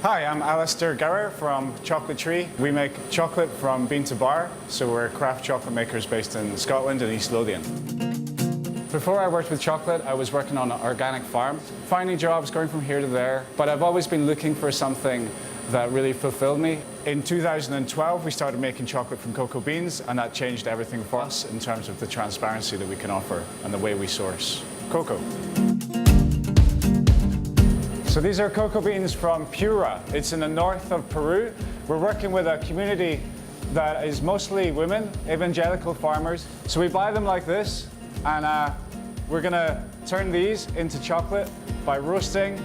Hi, I'm Alistair Gower from Chocolate Tree. We make chocolate from bean to bar, so we're craft chocolate makers based in Scotland and East Lothian. Before I worked with chocolate, I was working on an organic farm, finding jobs, going from here to there, but I've always been looking for something that really fulfilled me. In 2012, we started making chocolate from cocoa beans, and that changed everything for us in terms of the transparency that we can offer and the way we source cocoa. So these are cocoa beans from Piura. It's in the north of Peru. We're working with a community that is mostly women, evangelical farmers. So we buy them like this, and we're gonna turn these into chocolate by roasting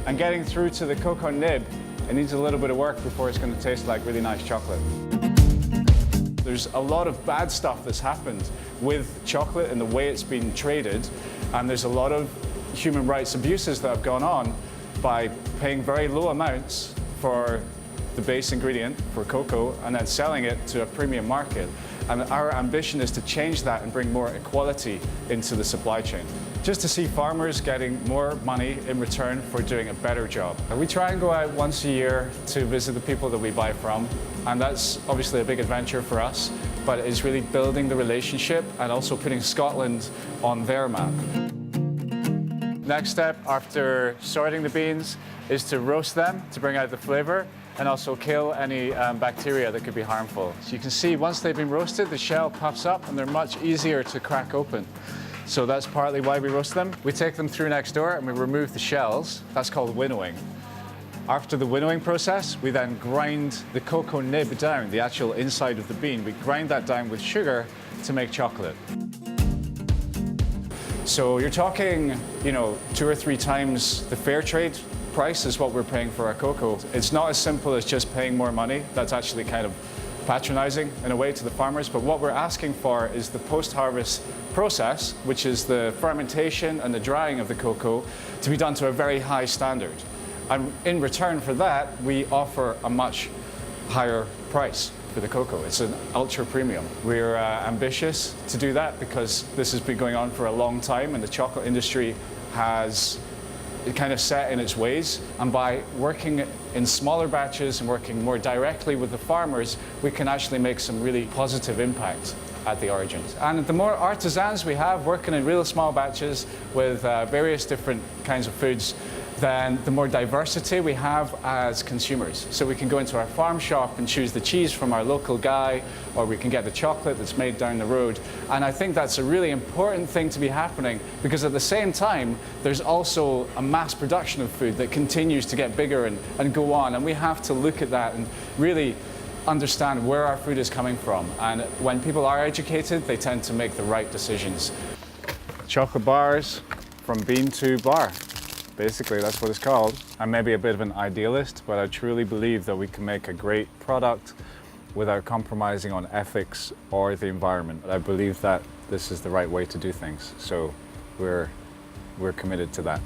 and getting through to the cocoa nib. It needs a little bit of work before it's gonna taste like really nice chocolate. There's a lot of bad stuff that's happened with chocolate and the way it's been traded, and there's a lot of human rights abuses that have gone on by paying very low amounts for the base ingredient for cocoa and then selling it to a premium market. And our ambition is to change that and bring more equality into the supply chain. Just to see farmers getting more money in return for doing a better job. We try and go out once a year to visit the people that we buy from, and that's obviously a big adventure for us, but it's really building the relationship and also putting Scotland on their map. Next step after sorting the beans is to roast them to bring out the flavor and also kill any bacteria that could be harmful. So you can see once they've been roasted, the shell puffs up and they're much easier to crack open. So that's partly why we roast them. We take them through next door and we remove the shells. That's called winnowing. After the winnowing process, we then grind the cocoa nib down, the actual inside of the bean. We grind that down with sugar to make chocolate. So you're talking, 2 or 3 times the fair trade price is what we're paying for our cocoa. It's not as simple as just paying more money. That's actually kind of patronizing in a way to the farmers. But what we're asking for is the post-harvest process, which is the fermentation and the drying of the cocoa, to be done to a very high standard. And in return for that, we offer a much higher price for the cocoa. It's an ultra premium. We're ambitious to do that because this has been going on for a long time and the chocolate industry has kind of set in its ways. And by working in smaller batches and working more directly with the farmers, we can actually make some really positive impact at the origins. And the more artisans we have working in real small batches with various different kinds of foods, then the more diversity we have as consumers. So we can go into our farm shop and choose the cheese from our local guy, or we can get the chocolate that's made down the road. And I think that's a really important thing to be happening because at the same time, there's also a mass production of food that continues to get bigger and go on. And we have to look at that and really understand where our food is coming from. And when people are educated, they tend to make the right decisions. Chocolate bars from bean to bar. Basically, that's what it's called. I'm maybe a bit of an idealist, but I truly believe that we can make a great product without compromising on ethics or the environment. I believe that this is the right way to do things, so we're committed to that.